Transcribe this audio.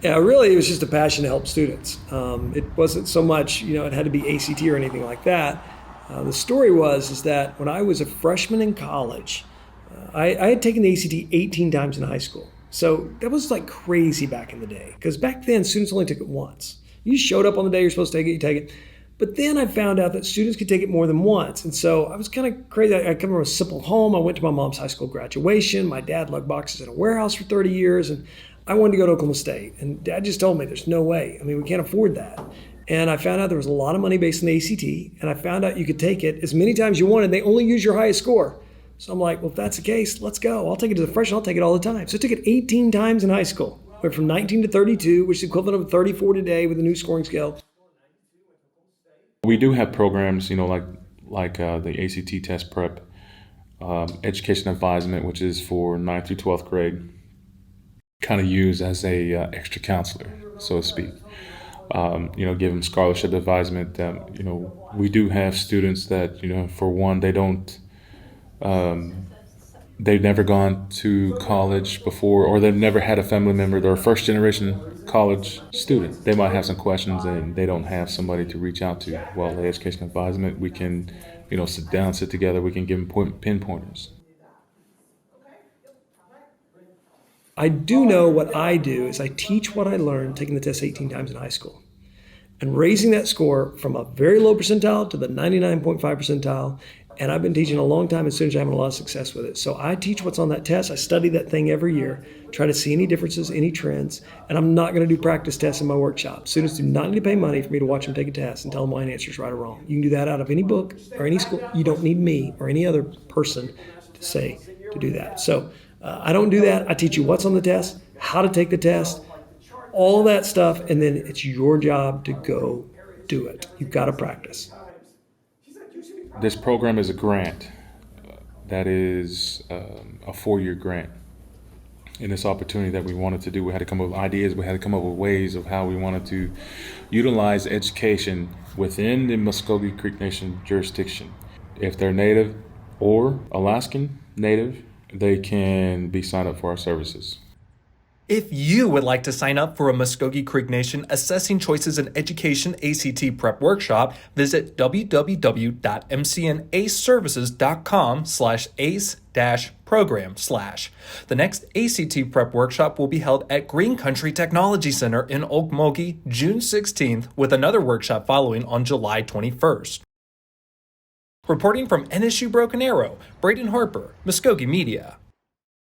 Yeah, really, it was just a passion to help students. It wasn't so much, it had to be ACT or anything like that. The story was is that when I was a freshman in college, I had taken the ACT 18 times in high school. So that was like crazy back in the day because back then students only took it once. You showed up on the day you're supposed to take it, you take it. But then I found out that students could take it more than once. And so I was kind of crazy. I come from a simple home. I went to my mom's high school graduation. My dad lugged boxes in a warehouse for 30 years. And I wanted to go to Oklahoma State. And dad just told me there's no way. I mean, we can't afford that. And I found out there was a lot of money based on the ACT. And I found out you could take it as many times you wanted. They only use your highest score. So I'm like, well, if that's the case, let's go. I'll take it to the freshman. I'll take it all the time. So I took it 18 times in high school. Went from 19 to 32, which is the equivalent of 34 today with the new scoring scale. We do have programs, like the ACT test prep, education advisement, which is for 9th through 12th grade, kind of used as a extra counselor, so to speak. Give them scholarship advisement. We do have students that, for one, they've never gone to college before, or they've never had a family member. They're a first generation college student. They might have some questions and they don't have somebody to reach out to. Well, the education advisement, we can, sit together. We can give them pinpointers. I do know what I do is I teach what I learned taking the test 18 times in high school and raising that score from a very low percentile to the 99.5 percentile. And I've been teaching a long time and students are having a lot of success with it. So I teach what's on that test. I study that thing every year, try to see any differences, any trends. And I'm not going to do practice tests in my workshop. Students do not need to pay money for me to watch them take a test and tell them why an answer is right or wrong. You can do that out of any book or any school. You don't need me or any other person to say to do that. So I don't do that. I teach you what's on the test, how to take the test, all of that stuff. And then it's your job to go do it. You've got to practice. This program is a grant that is a 4-year grant. In this opportunity that we wanted to do, we had to come up with ideas, we had to come up with ways of how we wanted to utilize education within the Muskogee Creek Nation jurisdiction. If they're Native or Alaskan Native, they can be signed up for our services. If you would like to sign up for a Muskogee Creek Nation Assessing Choices in Education ACT Prep Workshop, visit www.mcnaservices.com/ACE-program/. The next ACT Prep Workshop will be held at Green Country Technology Center in Okmulgee, June 16th, with another workshop following on July 21st. Reporting from NSU Broken Arrow, Braden Harper, Muskogee Media.